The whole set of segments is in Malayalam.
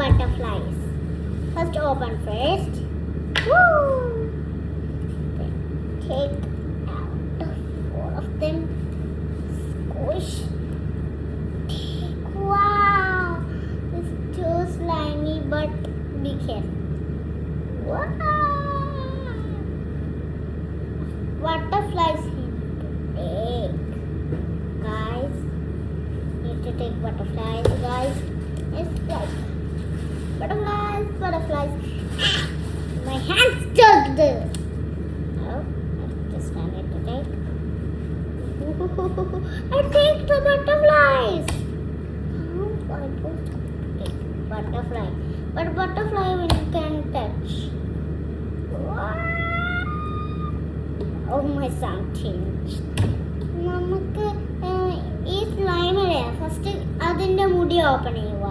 butterflies. First open first. Woo! Then take out all of them. Squish. Take. Wow! It's too slimy, but be careful. Wow! Butterflies take. Guys, need to take butterflies, guys. It's like butterflies, butterflies. My hand stuck there. Oh, this time I have to take. I take the butterflies. Oh, I don't take butterfly. But butterfly we can touch. Wow. Oh, my sound changed. നമുക്ക് ഈ സ്ലൈമിലെ ഫസ്റ്റ് അതിൻ്റെ മുടി ഓപ്പൺ ചെയ്യുക.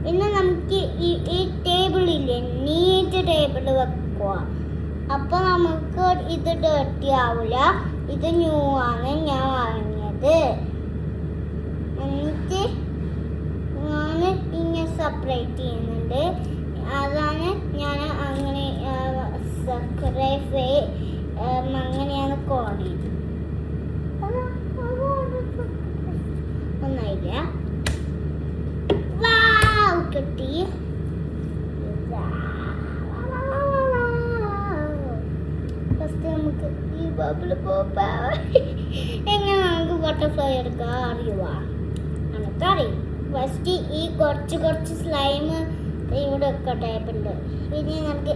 പിന്നെ നമുക്ക് ഈ ടേബിളില്ലേ, നീറ്റ് ടേബിൾ വെക്കുക. അപ്പോൾ നമുക്ക് ഇത് ഡേർട്ടി ആവില്ല. ഇത് ന്യൂ ആണ് ഞാൻ വാങ്ങിയത്. എന്നിട്ട് ഞാൻ ഇങ്ങനെ സെപ്പറേറ്റ് ചെയ്യുന്നുണ്ട്. അതാണ് ഞാൻ അങ്ങനെ അങ്ങനെയാണ് കോണി. ഒന്നായില്ല. വാവ് കിട്ടി. ഫസ്റ്റ് നമുക്ക് ഈ ബബിൾ പോപ്പ് എങ്ങനെ നമുക്ക് ബട്ടർഫ്ലൈ എടുക്കാൻ അറിയുവാ? നമുക്കറിയും. ഫസ്റ്റ് ഈ കുറച്ച് സ്ലൈം ഇവിടെ ഒക്കെ ടൈപ്പ് ഉണ്ട്. ഇനി നമുക്ക്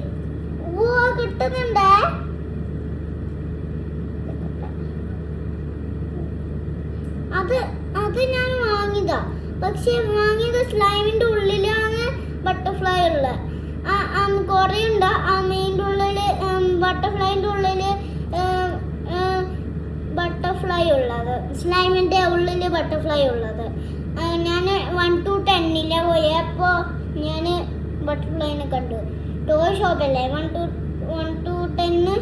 കിട്ടുന്നുണ്ടേ. അത് ഞാൻ വാങ്ങിയതാ. പക്ഷെ വാങ്ങിയത് സ്ലൈമിന്റെ ഉള്ളിലാണ് ബട്ടർഫ്ലൈ ഉള്ളത്. കുറേ ഉണ്ട്. ആ മെയിൻ്റെ ഉള്ളില് ബട്ടർഫ്ലൈൻ്റെ ഉള്ളില് ബട്ടർഫ്ലൈ ഉള്ളത്, സ്ലൈമിന്റെ ഉള്ളില് ബട്ടർഫ്ലൈ ഉള്ളത്. ഞാൻ 1 to 10 പോയപ്പോൾ ഞാൻ ബട്ടർഫ്ലൈനെ കണ്ടു. ടോയ് ഷോപ്പല്ലേ 1 to 10.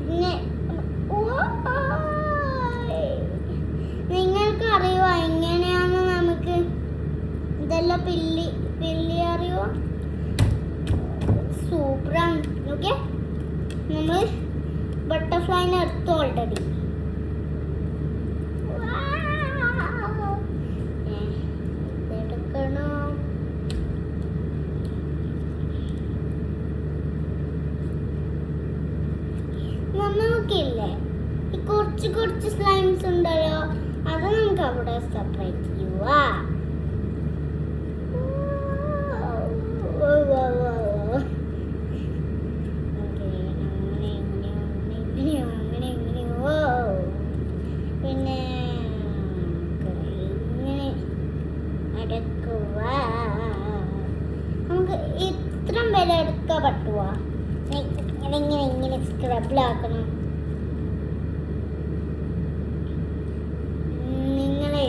പിന്നെ നിങ്ങൾക്ക് അറിയുമോ എങ്ങനെയാന്ന്? നമുക്ക് ഇതെല്ലാം പില്ലി അറിയുമോ? സൂപ്പറാണ്. ഓക്കെ, നമ്മൾ ബട്ടർഫ്ലൈനെ എടുത്തു ഓൾറെഡി. നമുക്കില്ലേ ഈ കുറച്ച് സ്ലൈംസ് ഉണ്ടല്ലോ, അത് നമുക്ക് അവിടെ സെപ്പറേറ്റ് ചെയ്യുക. പിന്നെ ഇങ്ങനെ അടക്കുക. നമുക്ക് ഇത്ര വരെ എടുക്കാൻ പറ്റുക. ഇങ്ങനെ സ്ക്രബിലാക്കണം. നിങ്ങളെ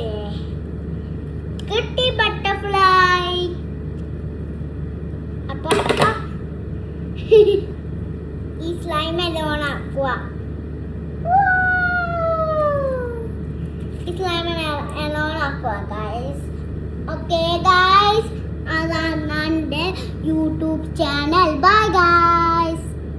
കിട്ടി ബട്ടർഫ്ലൈ. അപ്പൊ ഈ സ്ലൈം എല്ലാം ആക്കുക. ഈ സ്ലൈം എല്ലാം ആക്കുക ഗൈസ്. ഓക്കെ ഗൈസ്, അതാണ് എൻ്റെ യൂട്യൂബ് ചാനൽ. Bye guys.